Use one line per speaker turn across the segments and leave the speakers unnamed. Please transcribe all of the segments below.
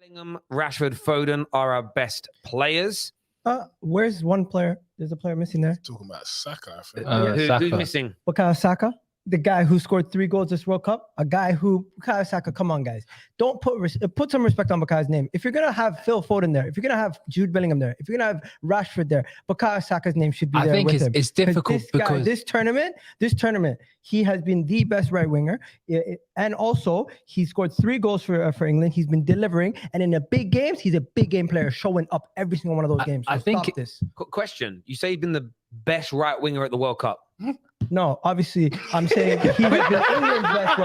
Bellingham, Rashford, Foden are our best players.
Where's one player? There's a player missing there.
Talking about Saka, I think.
Who's missing?
Bukayo Saka, the guy who scored 3 goals this World Cup. Bukayo Saka, come on, guys. Don't put some respect on Bukayo's name. If you're going to have Phil Foden there, if you're going to have Jude Bellingham there, if you're going to have Rashford there, Bukayo Saka's name should be there with him.
It's difficult because
this tournament, he has been the best right winger. And also, he scored 3 goals for England. He's been delivering. And in the big games, he's a big game player, showing up every single one of those games. So
I think
this.
Question. You say he's been the best right winger at the World Cup.
No, obviously, I'm saying he's England's best.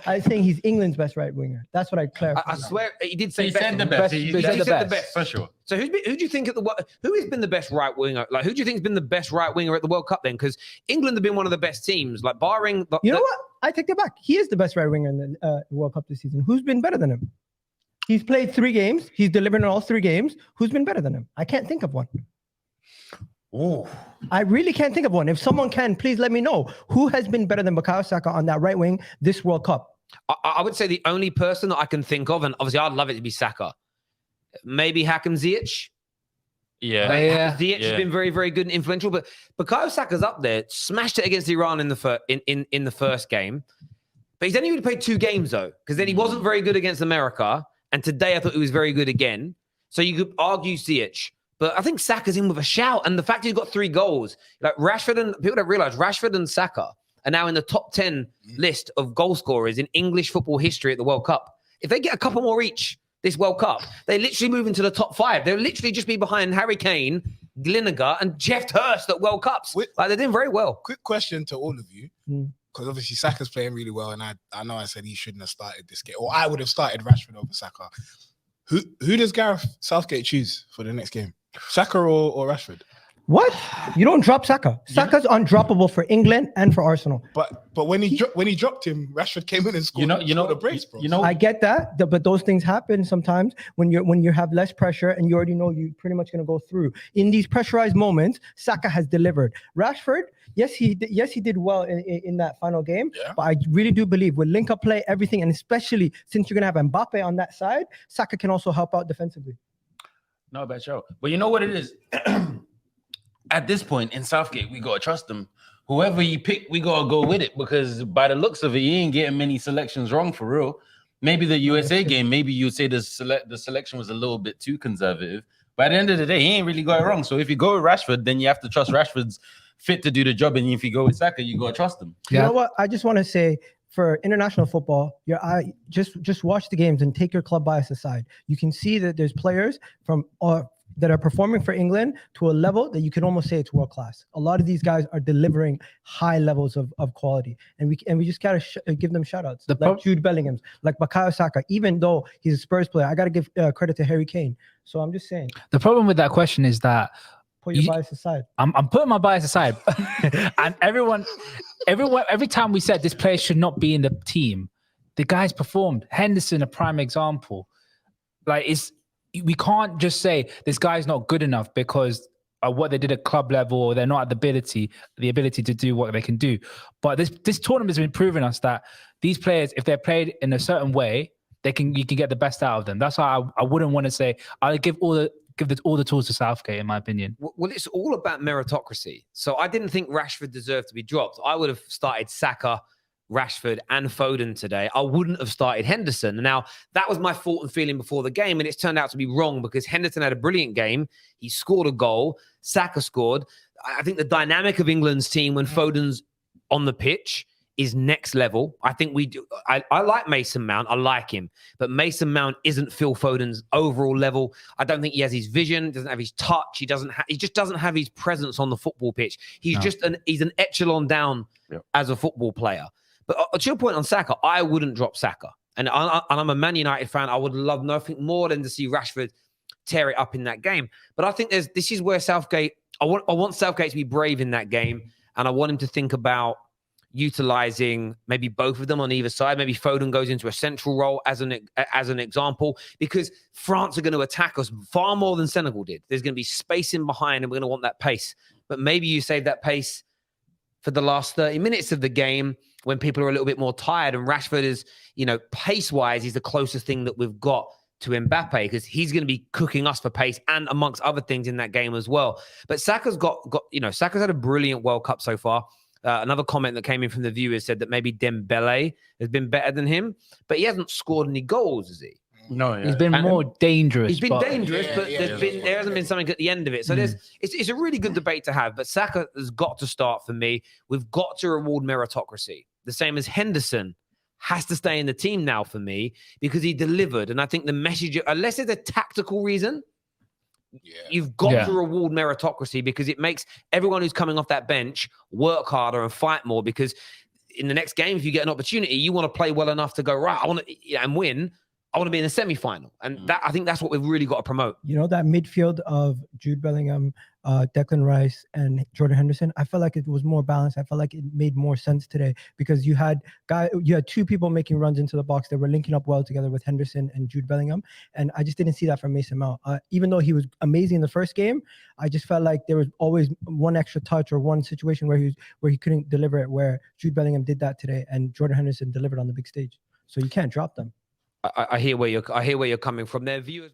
I'm saying he's England's best right winger. That's what I clarified.
I swear he did say
He
best.
said the best. He said the best for sure.
So who do you think who has been the best right winger? Like, who do you think has been the best right winger at the World Cup then? Because England have been one of the best teams. Like, barring
you know what? I take that back. He is the best right winger in the World Cup this season. Who's been better than him? He's played 3 games. He's delivered in all 3 games. Who's been better than him? I can't think of one.
Oh,
I really can't think of one. If someone can, please let me know. Who has been better than Bukayo Saka on that right wing this World Cup?
I would say the only person that I can think of, and obviously I'd love it to be Saka, maybe Hakim Ziyech.
Yeah.
Ziyech has been very, very good and influential, but Bukayo Saka's up there, smashed it against Iran in the first game. But he's only really played 2 games though, because then he wasn't very good against America, and today I thought he was very good again. So you could argue Ziyech. But I think Saka's in with a shout. And the fact he's got 3 goals, like Rashford, and people don't realize Rashford and Saka are now in the top 10 list of goal scorers in English football history at the World Cup. If they get a couple more each this World Cup, they literally move into the top 5. They'll literally just be behind Harry Kane, Lineker, and Jeff Hurst at World Cups. They're doing very well.
Quick question to all of you, because obviously Saka's playing really well, and I know I said he shouldn't have started this game, or I would have started Rashford over Saka. Who does Gareth Southgate choose for the next game? Saka or Rashford?
What? You don't drop Saka. Saka's undroppable for England and for Arsenal.
But when he dropped him, Rashford came in and scored. Scored a brace, bro.
I get that, but those things happen sometimes when you have less pressure and you already know you're pretty much going to go through. In these pressurized moments, Saka has delivered. Rashford, yes, he did well in that final game. Yeah. But I really do believe with link-up play, everything, and especially since you're going to have Mbappe on that side, Saka can also help out defensively.
No bad show. But you know what it is? At this point in Southgate, we got to trust him. Whoever he pick, we got to go with it, because by the looks of it, he ain't getting many selections wrong for real. Maybe the USA game, maybe you'd say the selection was a little bit too conservative. By the end of the day, he ain't really got it wrong. So if you go with Rashford, then you have to trust Rashford's fit to do the job. And if you go with Saka, you got to trust him.
You know what? I just want to say, for international football, just watch the games and take your club bias aside. You can see that there's players from that are performing for England to a level that you can almost say it's world class. A lot of these guys are delivering high levels of quality, and we just gotta give them shout outs. Like Jude Bellingham's, like Bukayo Saka. Even though he's a Spurs player, I gotta give credit to Harry Kane. So I'm just saying.
The problem with that question is that
put your bias aside.
I'm putting my bias aside, and every time we said this player should not be in the team, the guys performed. Henderson, a prime example. We can't just say this guy's not good enough because of what they did at club level, or they're not at the ability to do what they can do. But this tournament has been proving us that these players, if they're played in a certain way, you can get the best out of them. That's why I wouldn't want to say I'll give all the tools to Southgate, in my opinion.
Well, it's all about meritocracy. So I didn't think Rashford deserved to be dropped. I would have started Saka, Rashford, and Foden today. I wouldn't have started Henderson. Now, that was my thought and feeling before the game, and it's turned out to be wrong, because Henderson had a brilliant game. He scored a goal. Saka scored. I think the dynamic of England's team when Foden's on the pitch is next level. I think we do. I like Mason Mount. I like him. But Mason Mount isn't Phil Foden's overall level. I don't think he has his vision, doesn't have his touch. He just doesn't have his presence on the football pitch. He's he's an echelon down as a football player. But to your point on Saka, I wouldn't drop Saka. And I'm a Man United fan. I would love nothing more than to see Rashford tear it up in that game. But I think this is where Southgate, I want Southgate to be brave in that game. And I want him to think about utilizing maybe both of them on either side. Maybe Foden goes into a central role as an example, because France are going to attack us far more than Senegal did. There's going to be space in behind, and we're going to want that pace. But maybe you save that pace for the last 30 minutes of the game when people are a little bit more tired. And Rashford is, pace-wise, he's the closest thing that we've got to Mbappe because he's going to be cooking us for pace and amongst other things in that game as well. But Saka's Saka's had a brilliant World Cup so far. Another comment that came in from the viewers said that maybe Dembele has been better than him, but he hasn't scored any goals, has he?
No, yeah.
He's been more dangerous.
He's been dangerous, but
Yeah.
there hasn't been something at the end of it. So it's a really good debate to have. But Saka has got to start for me. We've got to reward meritocracy, the same as Henderson has to stay in the team now for me because he delivered. And I think the message, unless it's a tactical reason, you've got to reward meritocracy because it makes everyone who's coming off that bench work harder and fight more. Because in the next game, if you get an opportunity, you want to play well enough to go, right, I want to and win. I want to be in the semi-final. And that I think that's what we've really got to promote.
You know, that midfield of Jude Bellingham, Declan Rice, and Jordan Henderson, I felt like it was more balanced. I felt like it made more sense today because you had two people making runs into the box that were linking up well together with Henderson and Jude Bellingham. And I just didn't see that from Mason Mount. Even though he was amazing in the first game, I just felt like there was always one extra touch or one situation where he couldn't deliver it, where Jude Bellingham did that today and Jordan Henderson delivered on the big stage. So you can't drop them.
I hear where you're coming from. Their viewers.